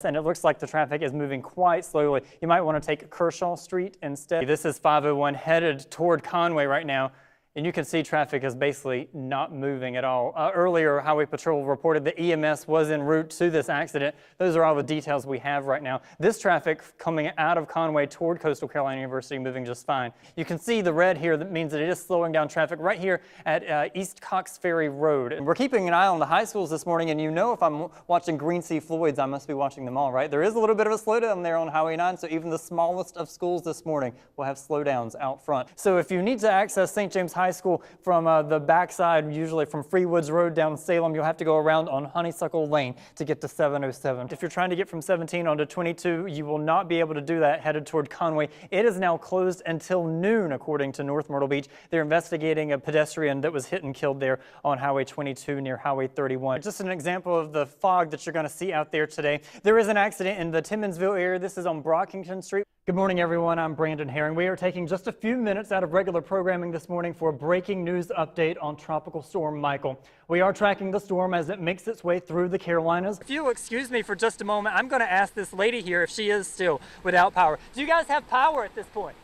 And it looks like the traffic is moving quite slowly. You might want to take Kershaw Street instead. This is 501 headed toward Conway right now. And you can see traffic is basically not moving at all. Earlier, Highway Patrol reported the EMS was en route to this accident. Those are all the details we have right now. This traffic coming out of Conway toward Coastal Carolina University moving just fine. You can see the red here. That means that it is slowing down traffic right here at East Cox Ferry Road. And we're keeping an eye on the high schools this morning, and you know if I'm watching Green Sea Floyd's, I must be watching them all, right? There is a little bit of a slowdown there on Highway 9, so even the smallest of schools this morning will have slowdowns out front. So if you need to access St. James High School from the backside, usually from Freewoods Road down Salem, you'll have to go around on Honeysuckle Lane to get to 707. If you're trying to get from 17 onto 22, you will not be able to do that headed toward Conway. It is now closed until noon, according to North Myrtle Beach. They're investigating a pedestrian that was hit and killed there on Highway 22 near Highway 31. Just an example of the fog that you're going to see out there today. There is an accident in the Timmonsville area. This is on Brockington Street. Good morning, everyone. I'm Brandon Herring. We are taking just a few minutes out of regular programming this morning for a breaking news update on Tropical Storm Michael. We are tracking the storm as it makes its way through the Carolinas. If you'll excuse me for just a moment, I'm going to ask this lady here if she is still without power. Do you guys have power at this point?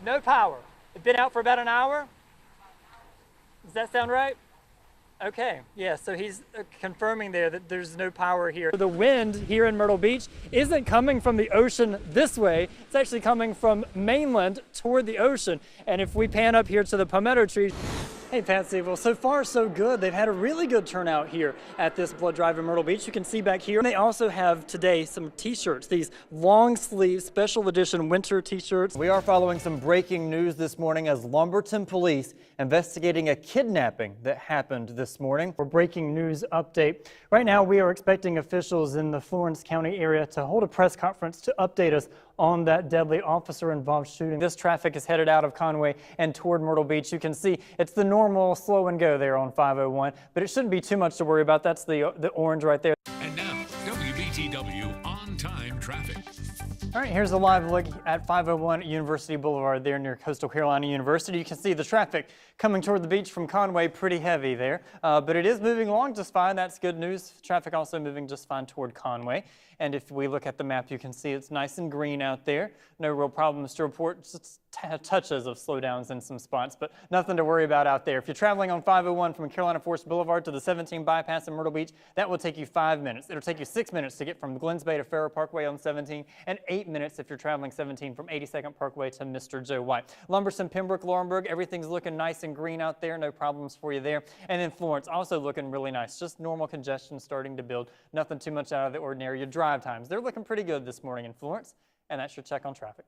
No power. It's been out for about an hour? Does that sound right? Okay, yeah, so he's confirming there that there's no power here. The wind here in Myrtle Beach isn't coming from the ocean this way. It's actually coming from mainland toward the ocean. And if we pan up here to the palmetto trees, hey Patsy, well so far so good. They've had a really good turnout here at this blood drive in Myrtle Beach. You can see back here. They also have today some t-shirts, these long sleeve special edition winter t-shirts. We are following some breaking news this morning as Lumberton police investigating a kidnapping that happened this morning. For breaking news update. Right now we are expecting officials in the Florence County area to hold a press conference to update us on that deadly officer-involved shooting. This traffic is headed out of Conway and toward Myrtle Beach. You can see it's the normal slow and go there on 501, but it shouldn't be too much to worry about. That's the orange right there. And now, WBTW on-time traffic. All right, here's a live look at 501 University Boulevard there near Coastal Carolina University. You can see the traffic coming toward the beach from Conway, pretty heavy there, but it is moving along just fine. That's good news. Traffic also moving just fine toward Conway. And if we look at the map, you can see it's nice and green out there. No real problems to report, just touches of slowdowns in some spots, but nothing to worry about out there. If you're traveling on 501 from Carolina Forest Boulevard to the 17 bypass in Myrtle Beach, that will take you 5 minutes. It'll take you 6 minutes to get from Glens Bay to Farrow Parkway on 17, and 8 minutes if you're traveling 17 from 82nd Parkway to Mr. Joe White. Lumberson, Pembroke, Laurinburg, everything's looking nice and green out there. No problems for you there. And then Florence, also looking really nice. Just normal congestion starting to build. Nothing too much out of the ordinary. Your drive times, they're looking pretty good this morning in Florence. And that's your check on traffic.